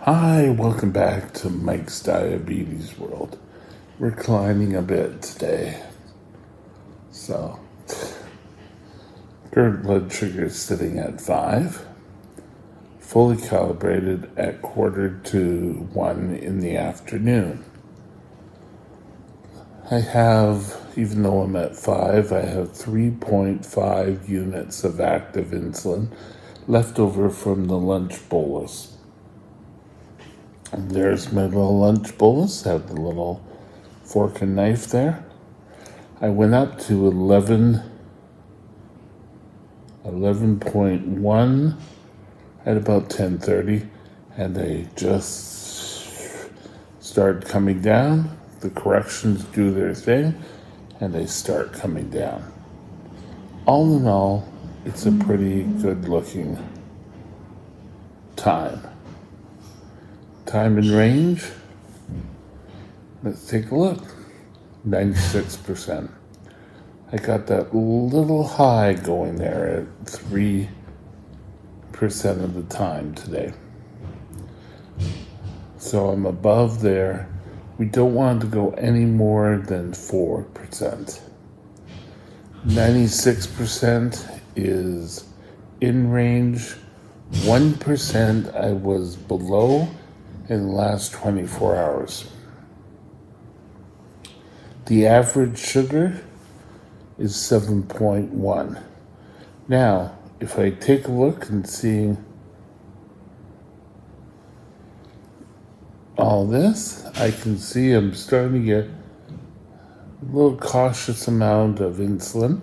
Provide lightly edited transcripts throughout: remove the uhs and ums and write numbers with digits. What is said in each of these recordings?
Hi, welcome back to Mike's Diabetes World. Reclining a bit today. So, current blood sugar is sitting at 5, fully calibrated at 1:45 in the afternoon. I have, even though I'm at 5, I have 3.5 units of active insulin left over from the lunch bolus. And there's my little lunch bolus. I have the little fork and knife there. I went up to 11.1 at about 10:30, and they just start coming down. The corrections do their thing, and they start coming down. All in all, it's a pretty good looking time. Time in range, let's take a look. 96%. I got that little high going there at 3% of the time today. So I'm above there. We don't want to go any more than 4%. 96% is in range. 1% I was below in the last 24 hours. The average sugar is 7.1. Now, if I take a look and see all this, I can see I'm starting to get a little cautious amount of insulin.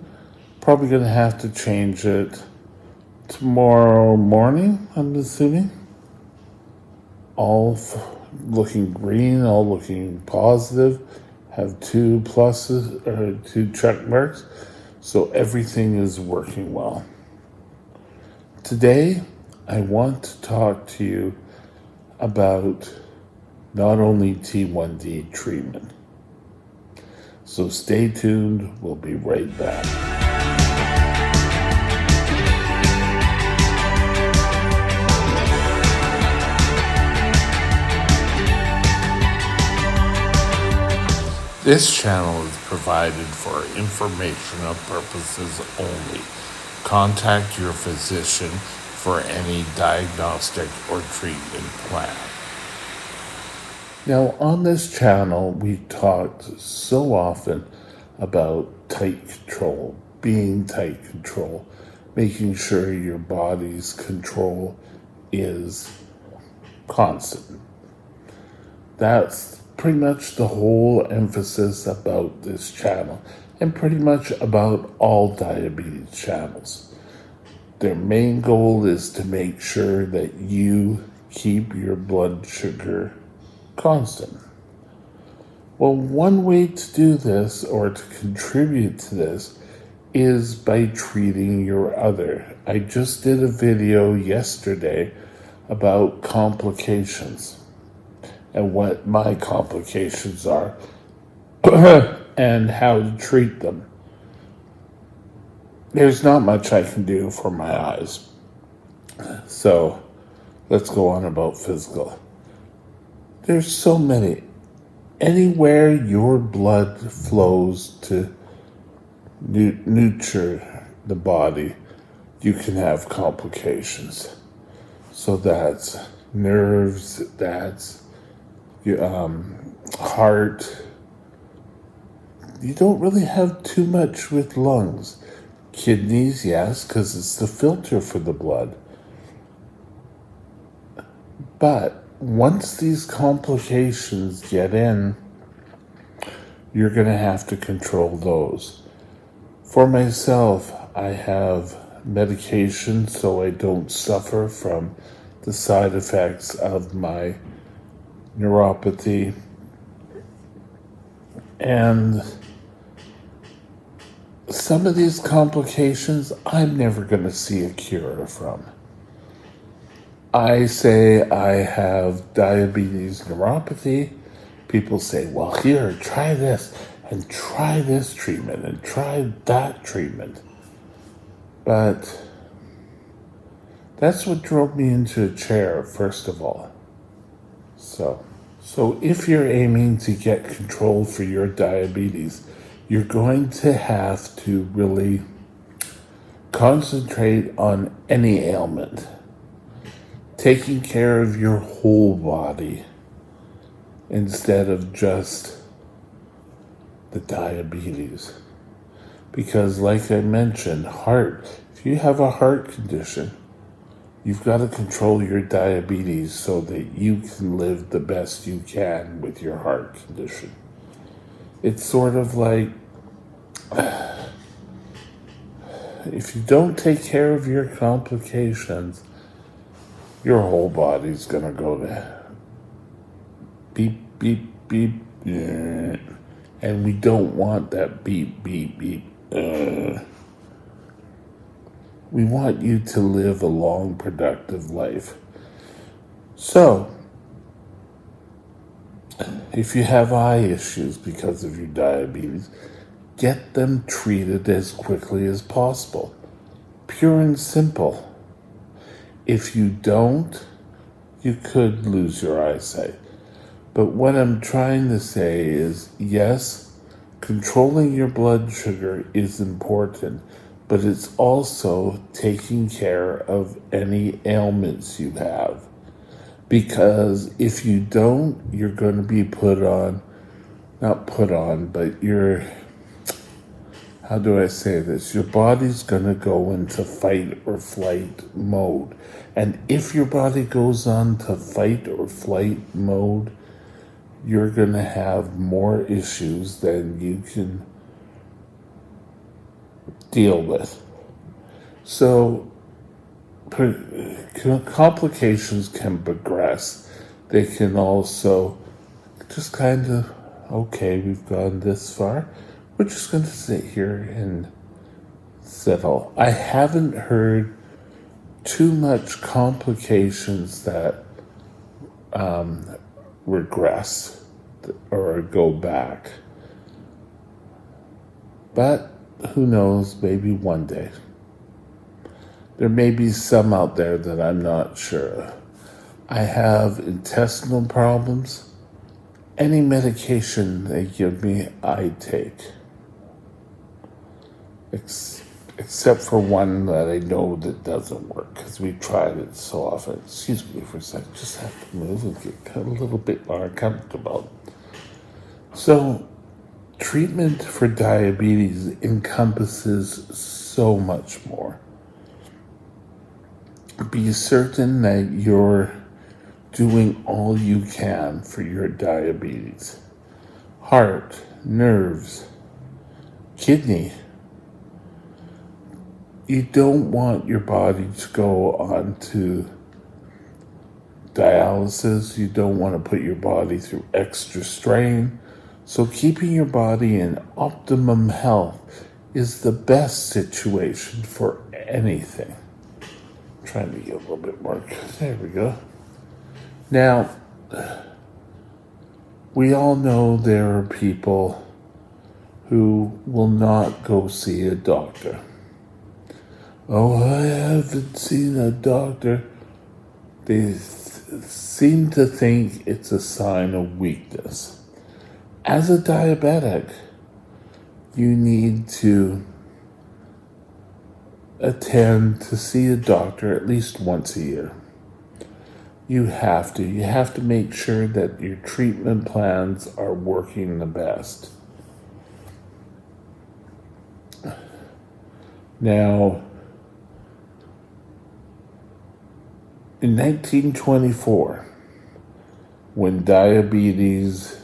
Probably going to have to change it tomorrow morning, I'm assuming. All looking green, all looking positive. Have 2 pluses or 2 check marks, so everything is working well. Today, I want to talk to you about not only T1D treatment. So stay tuned, we'll be right back. This channel is provided for informational purposes only. Contact your physician for any diagnostic or treatment plan. Now, on this channel, we talked so often about tight control, being tight control, making sure your body's control is constant. That's pretty much the whole emphasis about this channel, and pretty much about all diabetes channels. Their main goal is to make sure that you keep your blood sugar constant. Well, one way to do this, or to contribute to this, is by treating your other. I just did a video yesterday about complications and what my complications are and how to treat them. There's not much I can do for my eyes. So let's go on about physical. There's so many. Anywhere your blood flows to nurture the body, you can have complications. So that's nerves, that's your heart. You don't really have too much with lungs. Kidneys, yes, because it's the filter for the blood. But once these complications get in, you're going to have to control those. For myself, I have medication so I don't suffer from the side effects of my neuropathy, and some of these complications I'm never going to see a cure from. I say I have diabetes neuropathy. People say, well, here, try this, and try this treatment, and try that treatment. But that's what drove me into a chair, first of all. So if you're aiming to get control for your diabetes, you're going to have to really concentrate on any ailment, taking care of your whole body instead of just the diabetes. Because like I mentioned, if you have a heart condition, you've got to control your diabetes so that you can live the best you can with your heart condition. It's sort of like if you don't take care of your complications, your whole body's going to go to beep, beep, beep. And we don't want that beep, beep, beep. We want you to live a long, productive life. So, if you have eye issues because of your diabetes, get them treated as quickly as possible. Pure and simple. If you don't, you could lose your eyesight. But what I'm trying to say is, yes, controlling your blood sugar is important, but it's also taking care of any ailments you have. Because if you don't, you're going to be how do I say this? Your body's going to go into fight or flight mode. And if your body goes on to fight or flight mode, you're going to have more issues than you can deal with. So, complications can progress. They can also just kind of, okay, we've gone this far. We're just going to sit here and settle. I haven't heard too much complications that regress or go back. But who knows, maybe one day. There may be some out there that I'm not sure of. I have intestinal problems. Any medication they give me, I take. Except for one that I know that doesn't work because we've tried it so often. Excuse me for a second. Just have to move and get a little bit more comfortable. So, treatment for diabetes encompasses so much more. Be certain that you're doing all you can for your diabetes. Heart, nerves, kidney. You don't want your body to go on to dialysis. You don't want to put your body through extra strain. So keeping your body in optimum health is the best situation for anything. I'm trying to get a little bit more. There we go. Now, we all know there are people who will not go see a doctor. Oh, I haven't seen a doctor. They seem to think it's a sign of weakness. As a diabetic, you need to attend to see a doctor at least once a year. You have to make sure that your treatment plans are working the best. Now, in 1924, when diabetes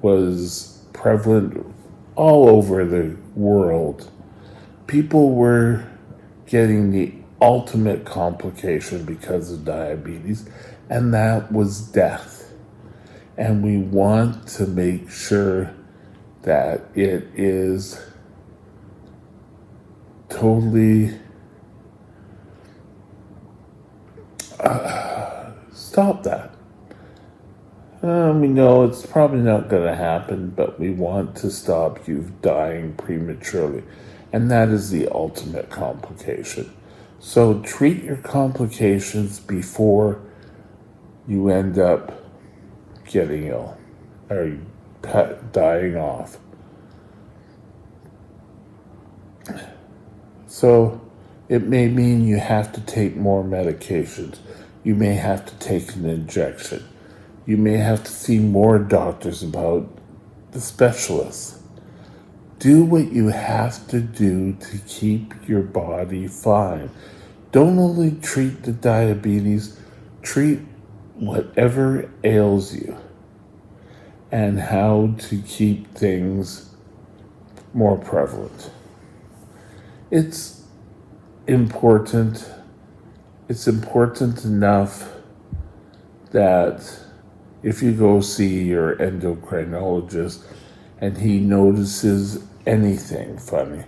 was prevalent all over the world, people were getting the ultimate complication because of diabetes, and that was death. And we want to make sure that it is totally stop that. We know it's probably not going to happen, but we want to stop you dying prematurely. And that is the ultimate complication. So treat your complications before you end up getting ill or dying off. So it may mean you have to take more medications. You may have to take an injection. You may have to see more doctors about the specialists. Do what you have to do to keep your body fine. Don't only treat the diabetes, treat whatever ails you and how to keep things more prevalent. It's important. It's important enough that if you go see your endocrinologist and he notices anything funny,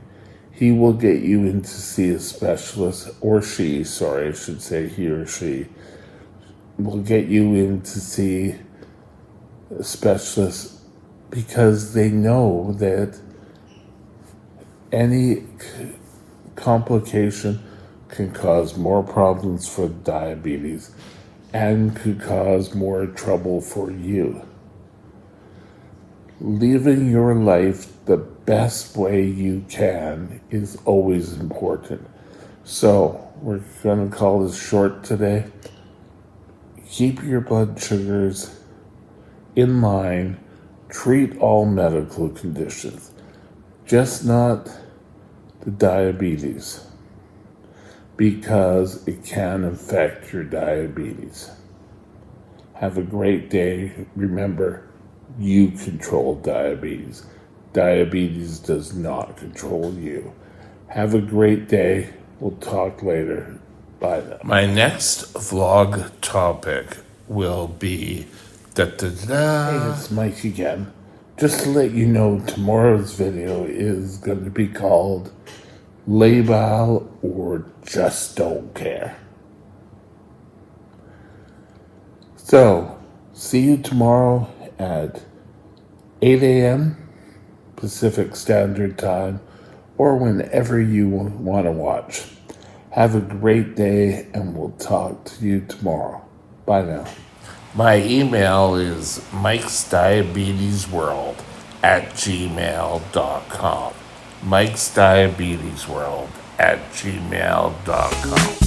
he will get you in to see a specialist, or she, sorry, I should say he or she, will get you in to see a specialist because they know that any complication can cause more problems for diabetes and could cause more trouble for you. Living your life the best way you can is always important. So we're going to call this short today. Keep your blood sugars in line. Treat all medical conditions, just not the diabetes, because it can affect your diabetes. Have a great day. Remember, you control diabetes. Diabetes does not control you. Have a great day. We'll talk later. Bye now. My next vlog topic will be Hey, it's Mike again. Just to let you know, tomorrow's video is going to be called Labile or Just Don't Care. So, see you tomorrow at 8 a.m. Pacific Standard Time, or whenever you want to watch. Have a great day, and we'll talk to you tomorrow. Bye now. My email is mikesdiabetesworld@gmail.com. mikesdiabetesworld@gmail.com.